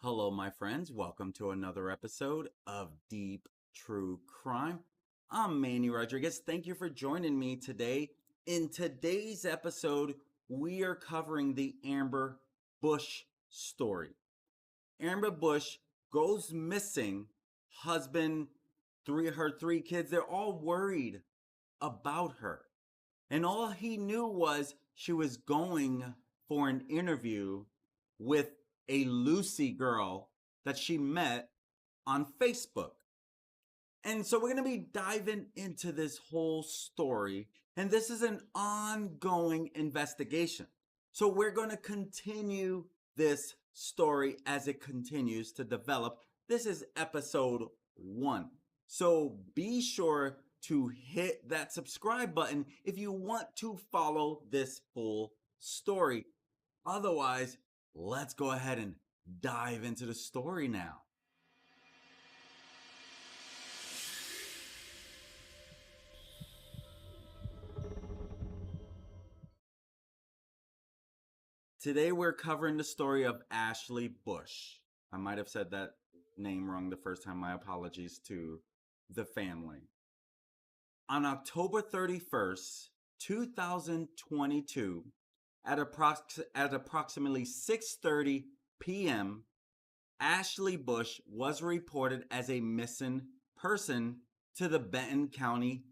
Hello, my friends. Welcome to another episode of Deep True Crime. I'm Manny Rodriguez. Thank you for joining me today. In today's episode, we are covering the Amber Bush story. Amber Bush goes missing. Husband, her three kids, they're all worried about her. And all he knew was she was going for an interview with a Lucie girl that she met on Facebook. And so we're going to be diving into this whole story. And this is an ongoing investigation. So we're going to continue this story as it continues to develop. This is episode 1. So be sure to hit that subscribe button if you want to follow this full story. Otherwise, let's go ahead and dive into the story now. Today we're covering the story of Ashley Bush. I might have said that name wrong the first time. My apologies to the family. On October 31st, 2022, at approximately 6:30 p.m., Ashley Bush was reported as a missing person to the Benton County,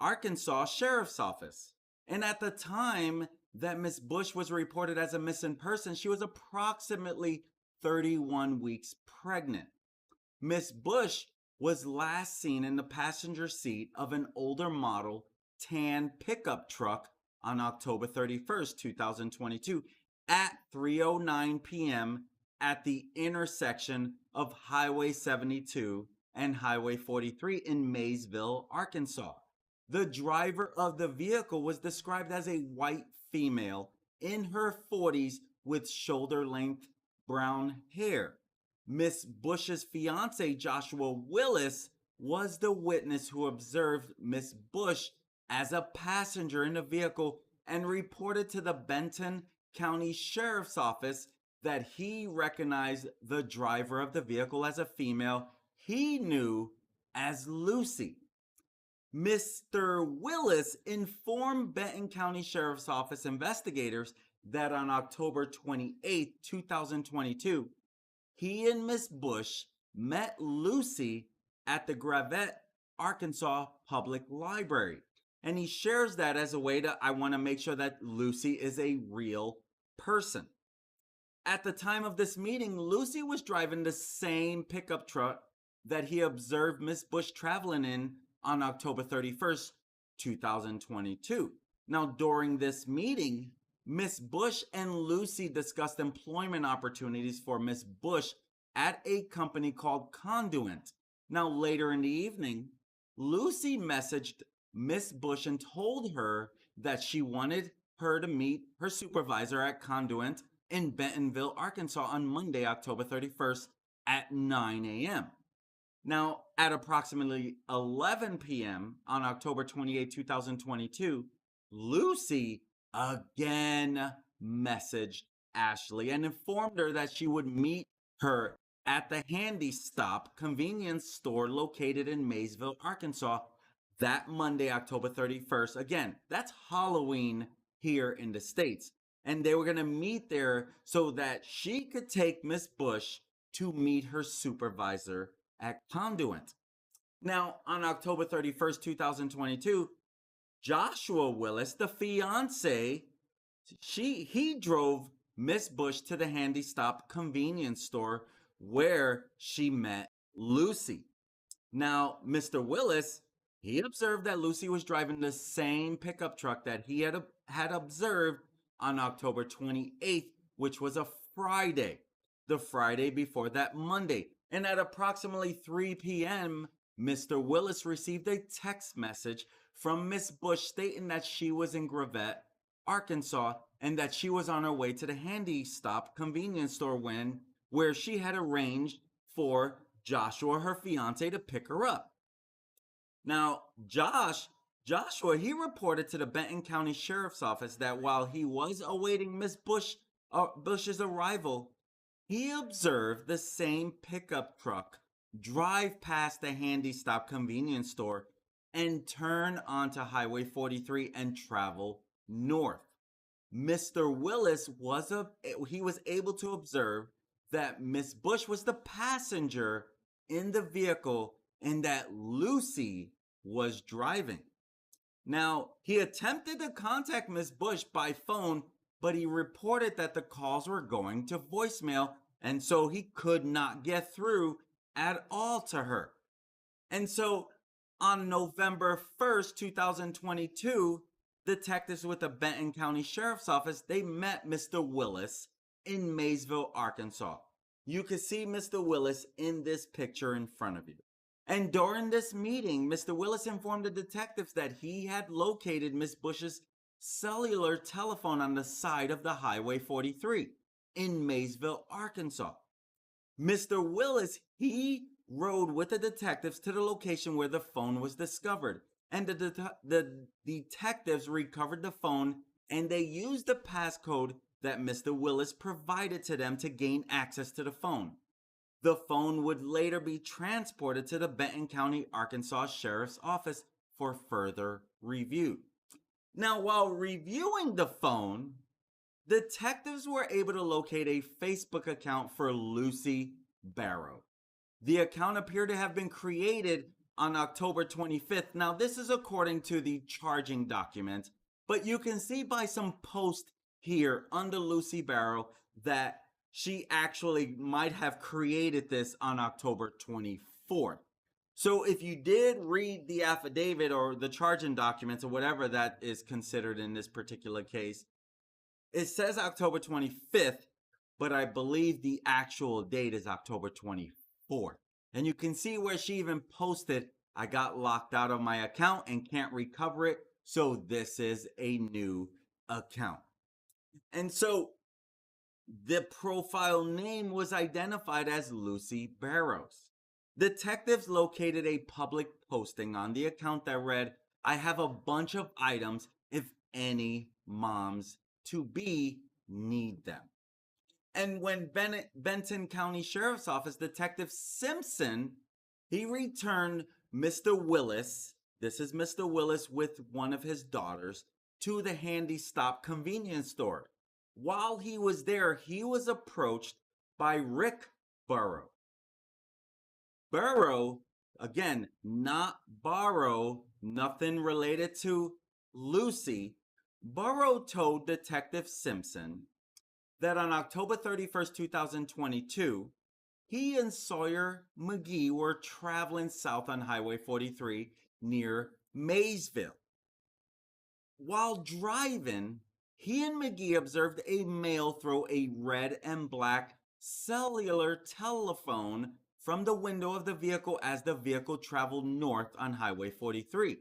Arkansas Sheriff's Office. And at the time that Miss Bush was reported as a missing person, she was approximately 31 weeks pregnant. Miss Bush was last seen in the passenger seat of an older model tan pickup truck on October 31st, 2022 at 3:09 p.m. at the intersection of Highway 72 and Highway 43 in Maysville, Arkansas. The driver of the vehicle was described as a white female in her 40s with shoulder-length brown hair. Miss Bush's fiance, Joshua Willis, was the witness who observed Miss Bush as a passenger in the vehicle and reported to the Benton County Sheriff's Office that he recognized the driver of the vehicle as a female he knew as Lucie. Mr. Willis informed Benton County Sheriff's Office investigators that on October 28, 2022, he and Miss Bush met Lucie at the Gravette, Arkansas Public Library. And he shares that as a way to, I want to make sure that Lucie is a real person. At the time of this meeting, Lucie was driving the same pickup truck that he observed Miss Bush traveling in on October 31st, 2022. Now, during this meeting, Miss Bush and Lucie discussed employment opportunities for Miss Bush at a company called Conduent. Now, later in the evening, Lucie messaged Miss Bush and told her that she wanted her to meet her supervisor at Conduent in Bentonville, Arkansas on Monday, October 31st at 9 a.m. Now, at approximately 11 p.m. on October 28, 2022, Lucie again messaged Ashley and informed her that she would meet her at the Handi-Stop convenience store located in Maysville, Arkansas that Monday, October 31st. Again, that's Halloween here in the States. And they were going to meet there so that she could take Miss Bush to meet her supervisor at Conduent. Now, on October 31st, 2022, Joshua Willis, the fiance, he drove Miss Bush to the Handi-Stop convenience store where she met Lucie. Now, Mr. Willis, he observed that Lucie was driving the same pickup truck that he had observed on October 28th, which was a Friday, the Friday before that Monday. And at approximately 3 p.m., Mr. Willis received a text message from Miss Bush stating that she was in Gravette, Arkansas, and that she was on her way to the Handi-Stop convenience store where she had arranged for Joshua, her fiance, to pick her up. Now, Joshua, he reported to the Benton County Sheriff's Office that while he was awaiting Miss Bush's arrival, He observed the same pickup truck drive past the Handy-Stop convenience store and turn onto Highway 43 and travel north. Mr. Willis was able to observe that Miss Bush was the passenger in the vehicle and that Lucie was driving. Now, he attempted to contact Miss Bush by phone, but he reported that the calls were going to voicemail, and so he could not get through at all to her. And so on November 1st, 2022, detectives with the Benton County Sheriff's Office, they met Mr. Willis in Maysville, Arkansas. You can see Mr. Willis in this picture in front of you. And during this meeting, Mr. Willis informed the detectives that he had located Miss Bush's cellular telephone on the side of the Highway 43 in Maysville, Arkansas. Mr. Willis, he rode with the detectives to the location where the phone was discovered. And the detectives recovered the phone and they used the passcode that Mr. Willis provided to them to gain access to the phone. The phone would later be transported to the Benton County, Arkansas Sheriff's Office for further review. Now, while reviewing the phone, detectives were able to locate a Facebook account for Lucie Barrow. The account appeared to have been created on October 25th. Now, this is according to the charging document, but you can see by some post here under Lucie Barrow that she actually might have created this on October 24th. So if you did read the affidavit or the charging documents or whatever that is considered in this particular case, it says October 25th, but I believe the actual date is October 24th. And you can see where she even posted, I got locked out of my account and can't recover it, so this is a new account. And so the profile name was identified as Lucie Barrows. Detectives located a public posting on the account that read, I have a bunch of items if any moms to be need them. And when Benton County Sheriff's Office Detective Simpson, he returned Mr. Willis, this is Mr. Willis with one of his daughters, to the Handy-Stop convenience store. While he was there, he was approached by Rick Burrow. Burrow, again, not Barrow, nothing related to Lucie. Burrow told Detective Simpson that on October 31st, 2022, he and Sawyer McGee were traveling south on Highway 43 near Maysville. While driving, he and McGee observed a male throw a red and black cellular telephone from the window of the vehicle as the vehicle traveled north on Highway 43.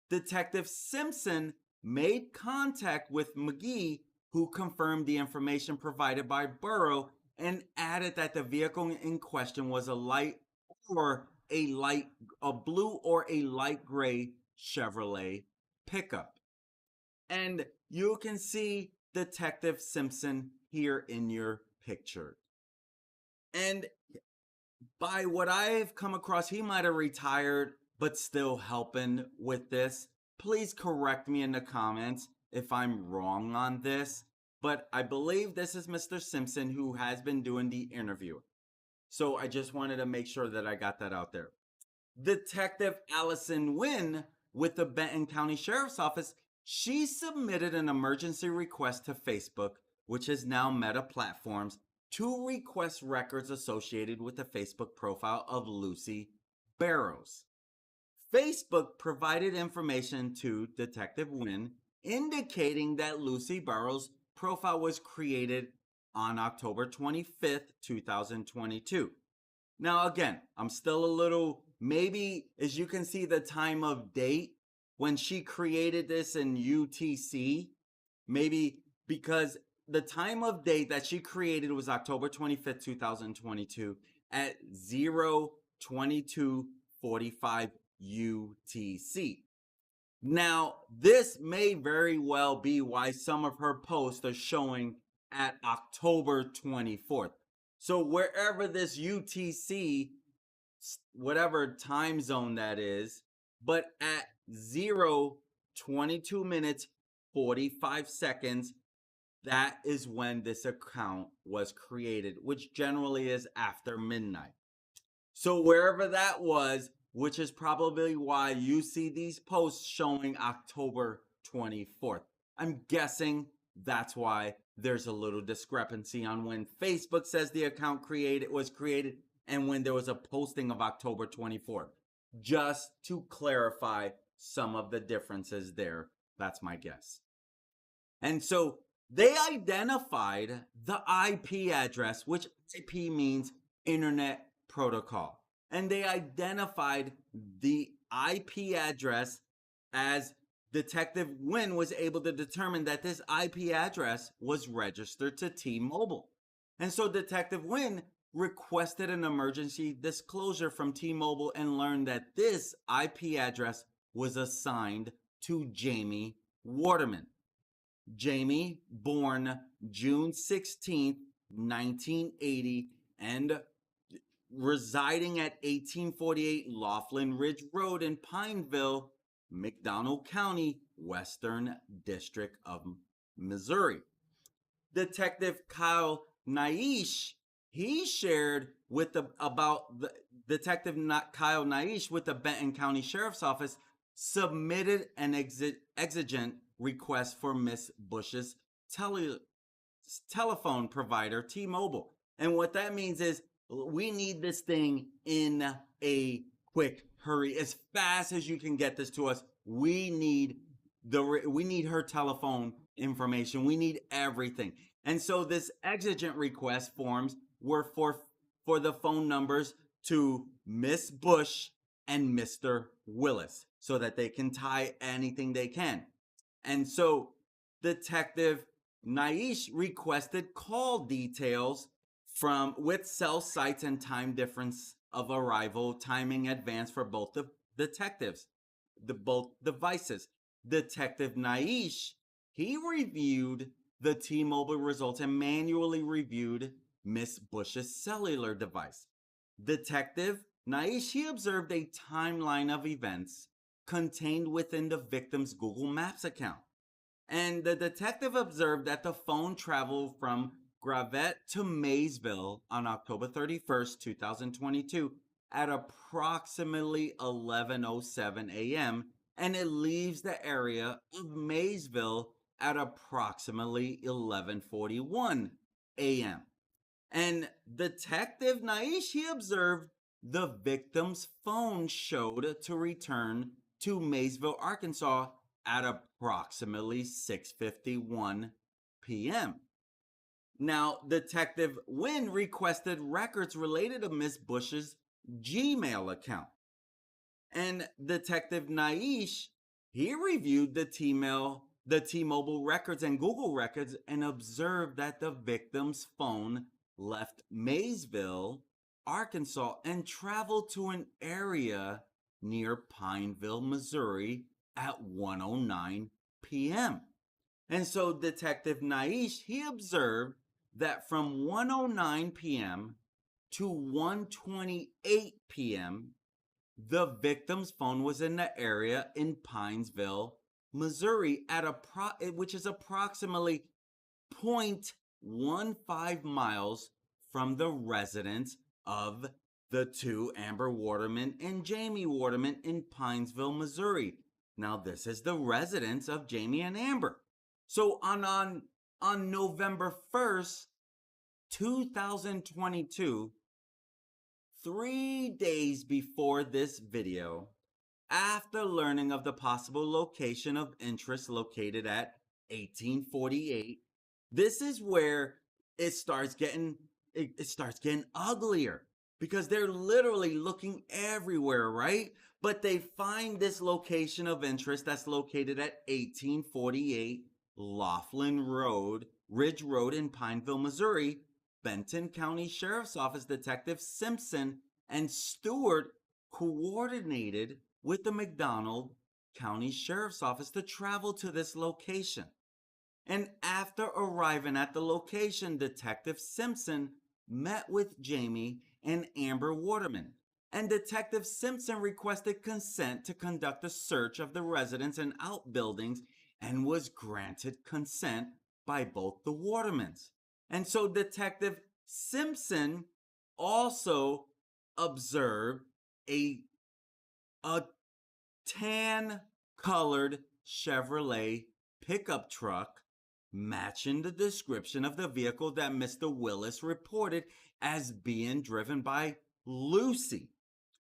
Detective Simpson made contact with McGee, who confirmed the information provided by Burrow and added that the vehicle in question was a blue or a light gray Chevrolet pickup. And you can see Detective Simpson here in your picture. And by what I've come across, he might have retired, but still helping with this. Please correct me in the comments if I'm wrong on this, but I believe this is Mr. Simpson who has been doing the interview. So I just wanted to make sure that I got that out there. Detective Allison Wynn with the Benton County Sheriff's Office, she submitted an emergency request to Facebook, which is now Meta Platforms, to request records associated with the Facebook profile of Lucie Barrows. Facebook provided information to Detective Wynn indicating that Lucie Barrows' profile was created on October 25th, 2022. Now again, I'm still a little, maybe as you can see the time of date when she created this in UTC, maybe because the time of date that she created was October 25th, 2022 at 0:22:45 UTC. Now, this may very well be why some of her posts are showing at October 24th. So wherever this UTC, whatever time zone that is, but at 0:22 minutes 45 seconds, that is when this account was created, which generally is after midnight. So wherever that was, which is probably why you see these posts showing October 24th. I'm guessing that's why there's a little discrepancy on when Facebook says the account was created and when there was a posting of October 24th. Just to clarify some of the differences there. That's my guess. And so they identified the IP address, which IP means Internet Protocol. And they identified the IP address as Detective Wynn was able to determine that this IP address was registered to T-Mobile. And so Detective Wynn requested an emergency disclosure from T-Mobile and learned that this IP address was assigned to Jamie Waterman. Jamie, born June 16th, 1980, and residing at 1848 Laughlin Ridge Road in Pineville, McDonald County, Western District of Missouri. Detective Kyle Naish, he shared with Detective Kyle Naish with the Benton County Sheriff's Office, submitted an exigent request for Miss Bush's telephone provider, T-Mobile. And what that means is we need this thing in a quick hurry, as fast as you can get this to us. We need her telephone information. We need everything. And so this exigent request forms were for the phone numbers to Miss Bush and Mr. Willis so that they can tie anything they can. And so Detective Naish requested call details with cell sites and time difference of arrival, timing advance for both the detectives, both devices. Detective Naish, he reviewed the T-Mobile results and manually reviewed Miss Bush's cellular device. Detective Naish, he observed a timeline of events contained within the victim's Google Maps account. And the detective observed that the phone traveled from Gravette to Maysville on October 31st, 2022 at approximately 11:07 a.m. and it leaves the area of Maysville at approximately 11:41 a.m. And Detective Naish, he observed the victim's phone showed to return to Maysville, Arkansas at approximately 6:51 p.m. Now, Detective Wynn requested records related to Miss Bush's Gmail account. And Detective Naish, he reviewed the T-Mobile records and Google records and observed that the victim's phone left Maysville, Arkansas, and traveled to an area near Pineville, Missouri at 1:09 p.m. And so Detective Naish, he observed that from 1:09 p.m. to 1:28 p.m., the victim's phone was in the area in Pineville, Missouri, which is approximately 0.15 miles from the residence of the two Amber Waterman and Jamie Waterman in Pineville, Missouri. Now, this is the residence of Jamie and Amber. So on November 1st, 2022, 3 days before this video, after learning of the possible location of interest located at 1848, this is where it starts getting uglier because they're literally looking everywhere, right? But they find this location of interest that's located at 1848 Laughlin Ridge Road in Pineville, Missouri. Benton County Sheriff's Office Detective Simpson and Stewart coordinated with the McDonald County Sheriff's Office to travel to this location. And after arriving at the location, Detective Simpson met with Jamie and Amber Waterman, and Detective Simpson requested consent to conduct a search of the residence and outbuildings and was granted consent by both the Watermans. And so Detective Simpson also observed a, a tan colored Chevrolet pickup truck matching the description of the vehicle that Mr. Willis reported as being driven by Lucie.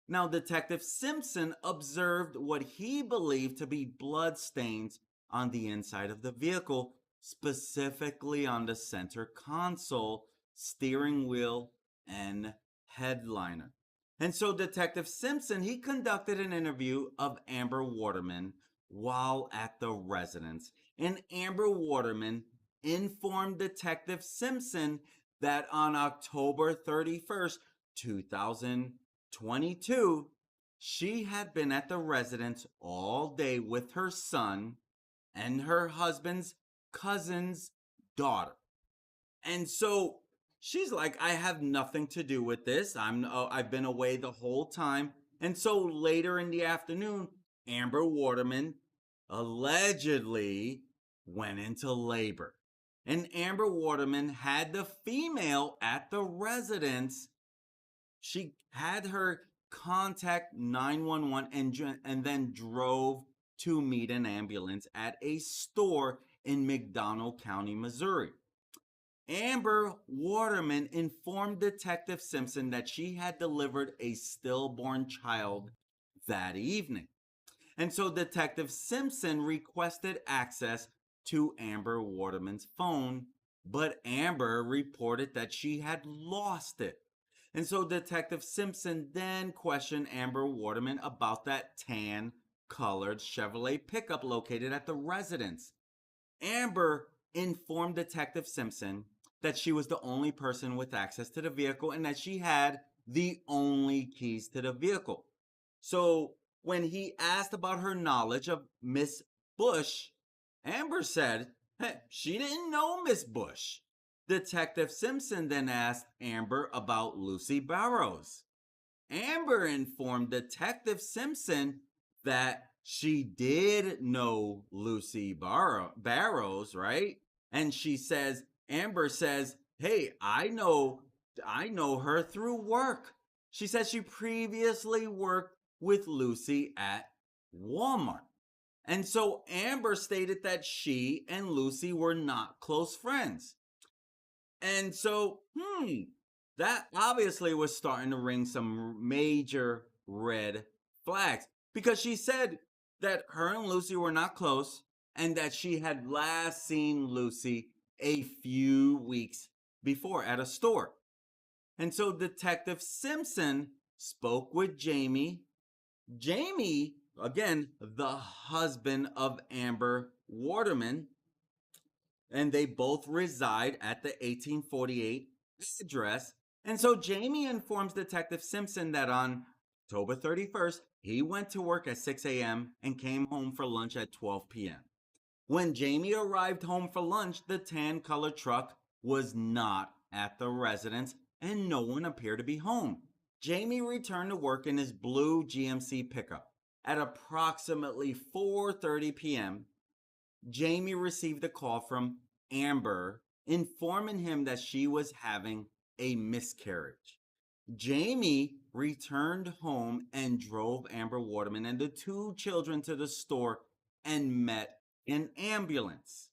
Now, Detective Simpson observed what he believed to be blood stains on the inside of the vehicle, specifically on the center console, steering wheel, and headliner. And so Detective Simpson, he conducted an interview of Amber Waterman while at the residence. And Amber Waterman informed Detective Simpson that on October 31st, 2022, she had been at the residence all day with her son and her husband's cousin's daughter. And so she's like, I have nothing to do with this. I've been away the whole time. And so later in the afternoon, Amber Waterman allegedly went into labor. And Amber Waterman had the female at the residence. She had her contact 911 and then drove to meet an ambulance at a store in McDonald County, Missouri. Amber Waterman informed Detective Simpson that she had delivered a stillborn child that evening. And so Detective Simpson requested access to Amber Waterman's phone, but Amber reported that she had lost it. And so Detective Simpson then questioned Amber Waterman about that tan colored Chevrolet pickup located at the residence. Amber informed Detective Simpson that she was the only person with access to the vehicle and that she had the only keys to the vehicle. So when he asked about her knowledge of Miss Bush, Amber said, hey, she didn't know Miss Bush. Detective Simpson then asked Amber about Lucie Barrows. Amber informed Detective Simpson that she did know Lucie Barrows, right? And Amber says, hey, I know her through work. She says she previously worked with Lucie at Walmart. And so Amber stated that she and Lucie were not close friends. And so, that obviously was starting to ring some major red flags because she said that her and Lucie were not close and that she had last seen Lucie a few weeks before at a store. And so Detective Simpson spoke with Jamie. Jamie, again, the husband of Amber Waterman, and they both reside at the 1848 address. And so Jamie informs Detective Simpson that on October 31st, he went to work at 6 a.m. and came home for lunch at 12 p.m. When Jamie arrived home for lunch, the tan colored truck was not at the residence and no one appeared to be home. Jamie returned to work in his blue GMC pickup. At approximately 4:30 p.m., Jamie received a call from Amber informing him that she was having a miscarriage. Jamie returned home and drove Amber Waterman and the two children to the store and met an ambulance.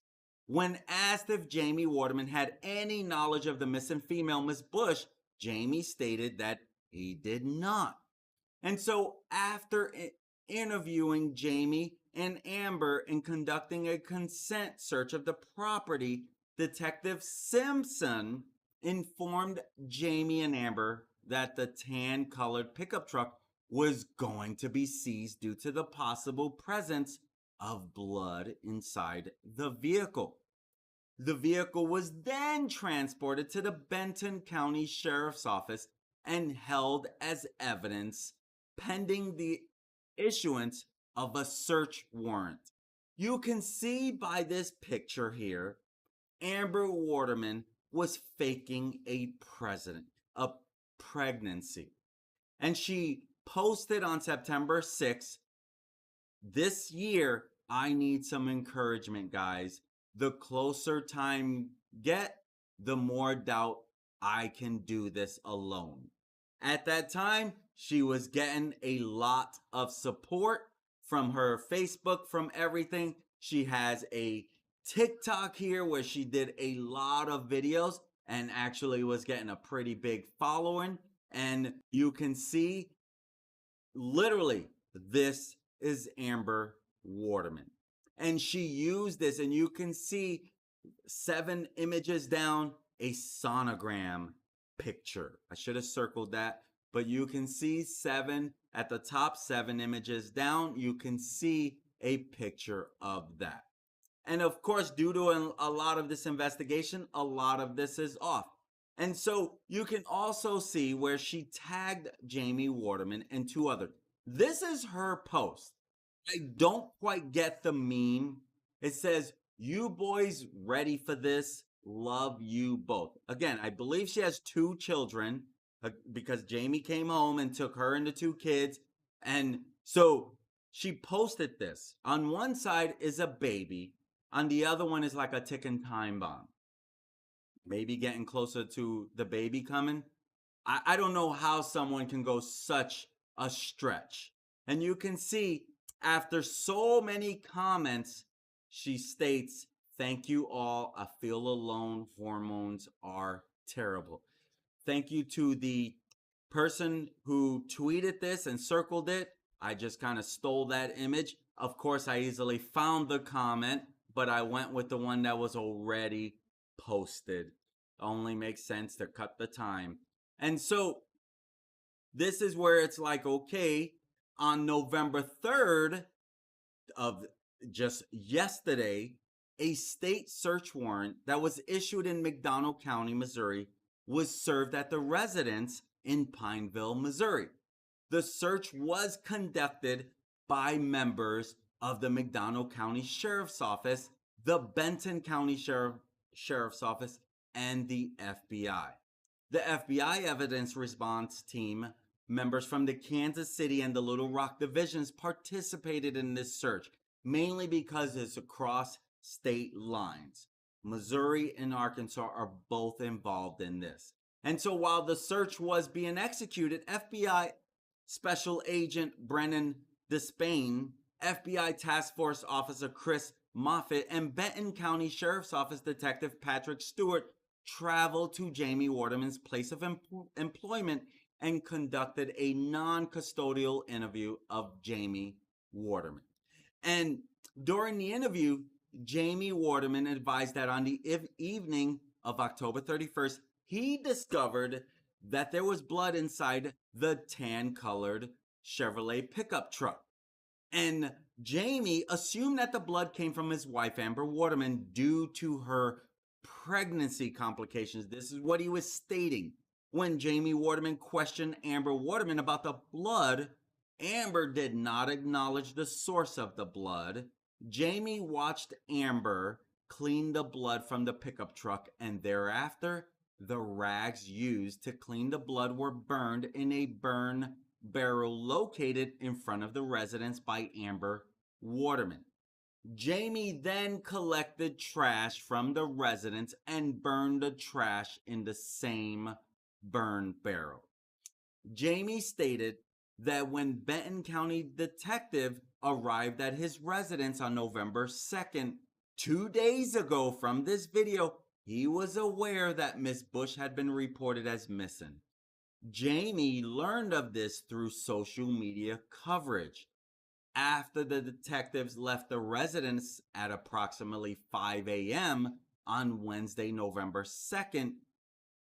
When asked if Jamie Waterman had any knowledge of the missing female, Miss Bush, Jamie stated that he did not. And so after interviewing Jamie and Amber and conducting a consent search of the property, Detective Simpson informed Jamie and Amber that the tan-colored pickup truck was going to be seized due to the possible presence of blood inside the vehicle. The vehicle was then transported to the Benton County Sheriff's Office and held as evidence pending the issuance of a search warrant. You can see by this picture here, Amber Waterman was faking a pregnancy. And she posted on September 6th, "This year, I need some encouragement, guys. The closer time get, the more doubt I can do this alone." At that time, she was getting a lot of support from her Facebook, from everything. She has a TikTok here where she did a lot of videos and actually was getting a pretty big following. And you can see, literally, this is Amber Waterman. And she used this, and you can see 7 images down, a sonogram picture. I should have circled that, but you can see 7 at the top, 7 images down. You can see a picture of that. And of course, due to a lot of this investigation, a lot of this is off. And so you can also see where she tagged Jamie Waterman and 2 others. This is her post. I don't quite get the meme. It says, "You boys ready for this? Love you both." Again, I believe she has 2 children because Jamie came home and took her and the 2 kids. And so she posted this. On one side is a baby. On the other one is like a ticking time bomb. Maybe getting closer to the baby coming. I don't know how someone can go such a stretch. And you can see, after so many comments, she states, "Thank you all. I feel alone. Hormones are terrible." Thank you to the person who tweeted this and circled it. I just kind of stole that image. Of course, I easily found the comment, but I went with the one that was already posted. Only makes sense to cut the time. And so this is where it's like, okay, on November 3rd of just yesterday, a state search warrant that was issued in McDonough County, Missouri, was served at the residence in Pineville, Missouri. The search was conducted by members of the McDonough County Sheriff's Office, the Benton County Sheriff's Office, and the FBI. The FBI evidence response team members from the Kansas City and the Little Rock divisions participated in this search, mainly because it's across state lines. Missouri and Arkansas are both involved in this. And so while the search was being executed, FBI Special Agent Brennan Despain, FBI Task Force Officer Chris Moffitt, and Benton County Sheriff's Office Detective Patrick Stewart traveled to Jamie Waterman's place of employment and conducted a non-custodial interview of Jamie Waterman. And during the interview, Jamie Waterman advised that on the evening of October 31st, he discovered that there was blood inside the tan-colored Chevrolet pickup truck. And Jamie assumed that the blood came from his wife, Amber Waterman, due to her pregnancy complications. This is what he was stating. When Jamie Waterman questioned Amber Waterman about the blood, Amber did not acknowledge the source of the blood. Jamie watched Amber clean the blood from the pickup truck, and thereafter, the rags used to clean the blood were burned in a burn barrel located in front of the residence by Amber Waterman. Jamie then collected trash from the residence and burned the trash in the same burn barrel. Jamie stated that when Benton County detective arrived at his residence on November 2nd, 2 days ago from this video, he was aware that Miss Bush had been reported as missing. Jamie learned of this through social media coverage. After the detectives left the residence at approximately 5 a.m. on Wednesday, November 2nd,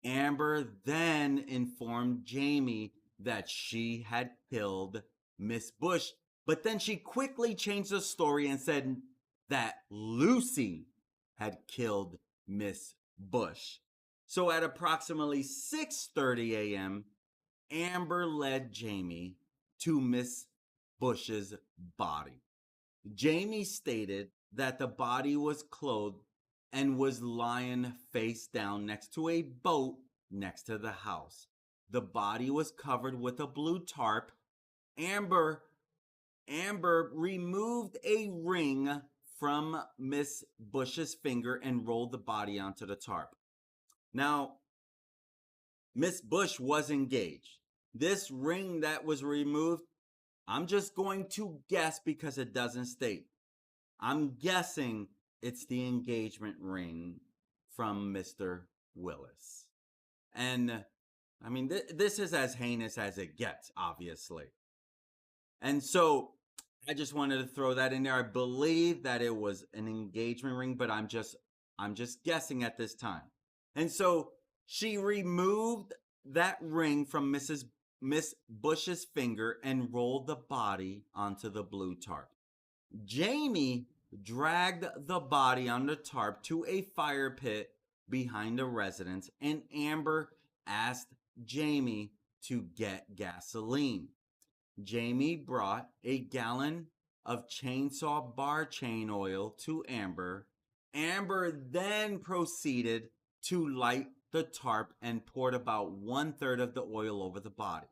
Amber then informed Jamie that she had killed Miss Bush, but then she quickly changed the story and said that Lucie had killed Miss Bush. So at approximately 6:30 a.m., Amber led Jamie to Miss Bush's body. Jamie stated that the body was clothed and was lying face down next to a boat next to the house. The body was covered with a blue tarp. Amber removed a ring from Miss Bush's finger and rolled the body onto the tarp. Now, Miss Bush was engaged. This ring that was removed, I'm just going to guess because it doesn't state. I'm guessing it's the engagement ring from Mr. Willis. And I mean, this is as heinous as it gets, obviously. And so I just wanted to throw that in there. I believe that it was an engagement ring, but I'm just guessing at this time. And so she removed that ring from Miss Bush's finger and rolled the body onto the blue tarp. Jamie dragged the body on the tarp to a fire pit behind the residence, and Amber asked Jamie to get gasoline. Jamie brought a gallon of chainsaw bar chain oil to Amber. Amber then proceeded to light the tarp and poured about 1/3 of the oil over the body.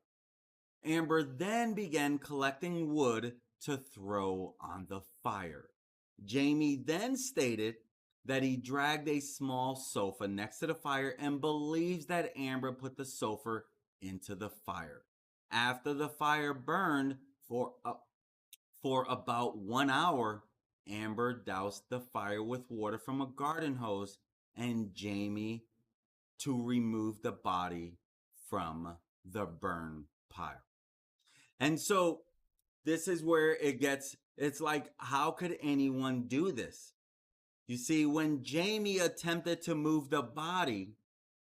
Amber then began collecting wood to throw on the fire. Jamie then stated that he dragged a small sofa next to the fire and believes that Amber put the sofa into the fire. After the fire burned for about 1 hour, Amber doused the fire with water from a garden hose and Jamie to remove the body from the burn pile. And so this is where it's like, how could anyone do this? You see, when Jamie attempted to move the body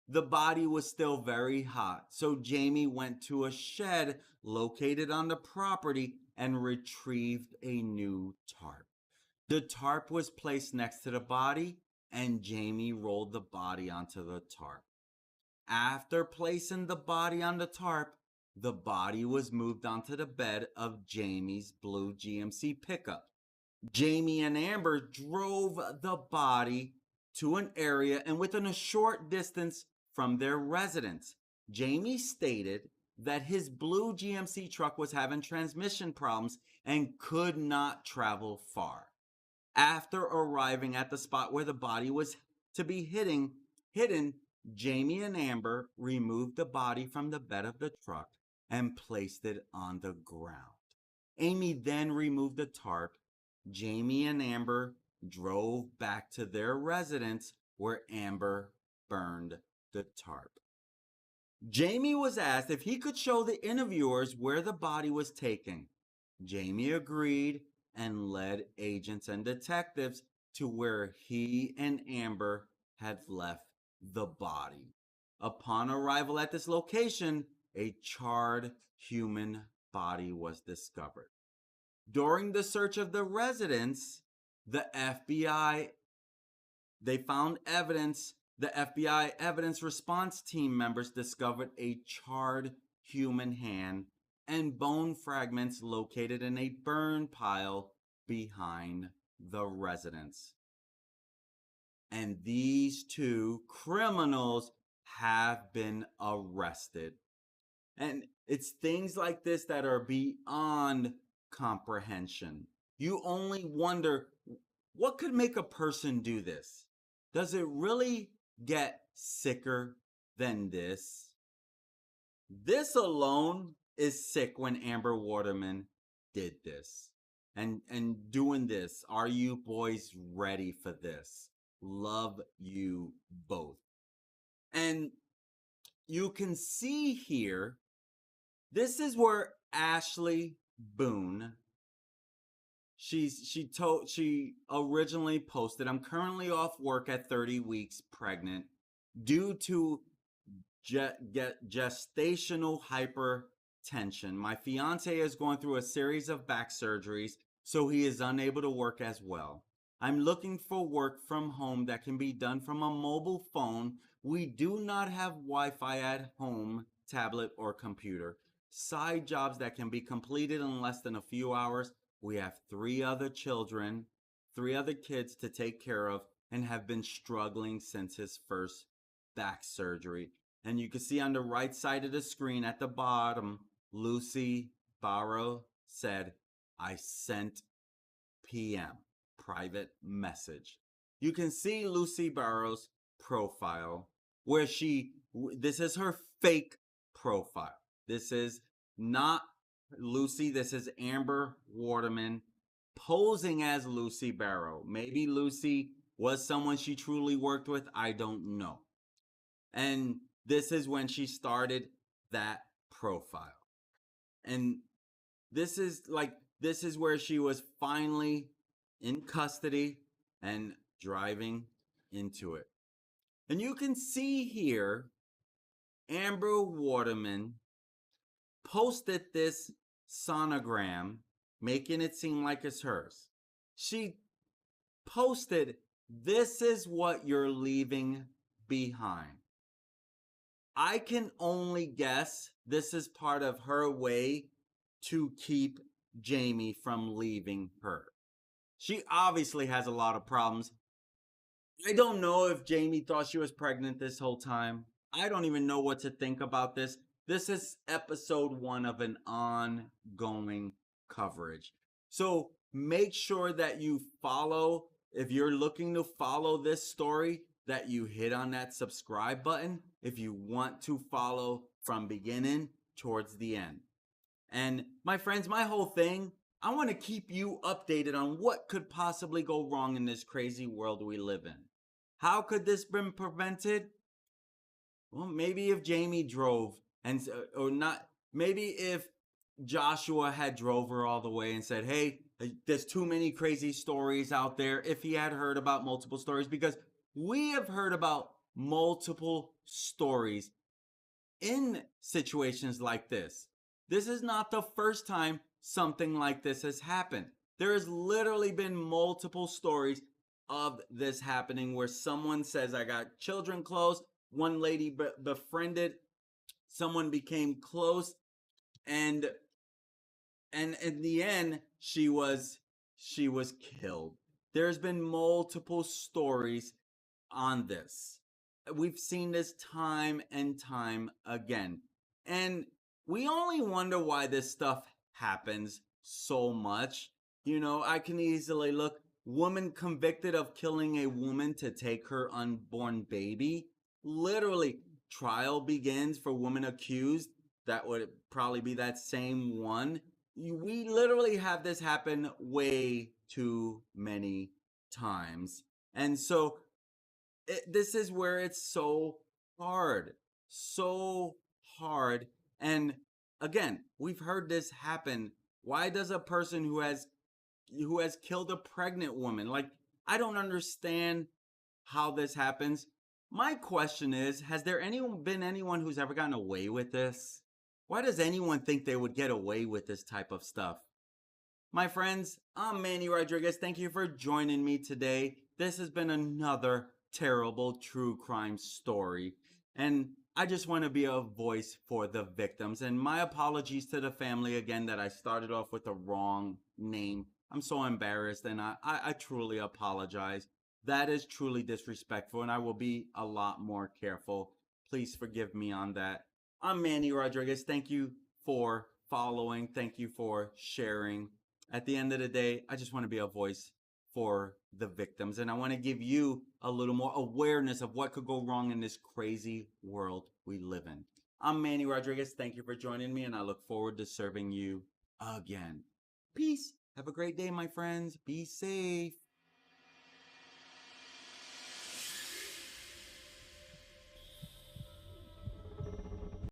was still very hot. So Jamie went to a shed located on the property and retrieved a new tarp. The tarp was placed next to the body and Jamie rolled the body onto the tarp. After placing the body on the tarp, the body was moved onto the bed of Jamie's blue GMC pickup. Jamie and Amber drove the body to an area and within a short distance from their residence. Jamie stated that his blue GMC truck was having transmission problems and could not travel far. After arriving at the spot where the body was to be hidden, Jamie and Amber removed the body from the bed of the truck and placed it on the ground. Amy then removed the tarp. Jamie and Amber drove back to their residence where Amber burned the tarp. Jamie was asked if he could show the interviewers where the body was taken. Jamie agreed and led agents and detectives to where he and Amber had left the body. Upon arrival at this location, a charred human body was discovered. During the search of the residence, the FBI evidence response team members discovered a charred human hand and bone fragments located in a burn pile behind the residence. And these two criminals have been arrested. And it's things like this that are beyond comprehension. You only wonder, what could make a person do this? Does it really get sicker than this? This alone is sick when Amber Waterman did this. And doing this, are you boys ready for this? Love you both. And you can see here, this is where Ashley Boone, she originally posted, I'm currently off work at 30 weeks pregnant due to gestational hypertension. My fiance is going through a series of back surgeries, so he is unable to work as well. I'm looking for work from home that can be done from a mobile phone. We do not have Wi-Fi at home, tablet, or computer. Side jobs that can be completed in less than a few hours. We have 3 other kids to take care of. and have been struggling since his first back surgery. And you can see on the right side of the screen at the bottom, Lucie Barrow said, "I sent PM, private message." You can see Lucie Barrow's profile where this is her fake profile. This is not Lucie, this is Amber Waterman posing as Lucie Barrow. Maybe Lucie was someone she truly worked with, I don't know. And this is when she started that profile. And this is where she was finally in custody and driving into it. And you can see here, Amber Waterman posted this sonogram, making it seem like it's hers. She posted, "This is what you're leaving behind." I can only guess this is part of her way to keep Jamie from leaving her. She obviously has a lot of problems. I don't know if Jamie thought she was pregnant this whole time. I don't even know what to think about this. This is episode 1 of an ongoing coverage. So make sure that you follow, if you're looking to follow this story, that you hit on that subscribe button if you want to follow from beginning towards the end. And my friends, my whole thing, I want to keep you updated on what could possibly go wrong in this crazy world we live in. How could this been prevented? Well, maybe if Jamie drove or not, maybe if Joshua had drove her all the way and said, "Hey, there's too many crazy stories out there," if he had heard about multiple stories, because we have heard about multiple stories in situations like this. This is not the first time something like this has happened. There has literally been multiple stories of this happening where someone says, "I got children close." One lady befriended, someone became close, and in the end, she was killed. There's been multiple stories on this. We've seen this time and time again. And we only wonder why this stuff happens so much. You know, I can easily look, woman convicted of killing a woman to take her unborn baby. Literally, trial begins for woman accused. That would probably be that same one. We literally have this happen way too many times. And so this is where it's so hard. And again, we've heard this happen. Why does a person who has killed a pregnant woman, like, I don't understand how this happens. My question is, has there been anyone who's ever gotten away with this? Why does anyone think they would get away with this type of stuff? My friends, I'm Manny Rodriguez. Thank you for joining me today. This has been another terrible true crime story, and I just want to be a voice for the victims. And my apologies to the family again that I started off with the wrong name. I'm so embarrassed, and I truly apologize. That is truly disrespectful, and I will be a lot more careful. Please forgive me on that. I'm Manny Rodriguez. Thank you for following. Thank you for sharing. At the end of the day, I just want to be a voice for the victims, and I want to give you a little more awareness of what could go wrong in this crazy world we live in. I'm Manny Rodriguez. Thank you for joining me, and I look forward to serving you again. Peace. Have a great day, my friends. Be safe.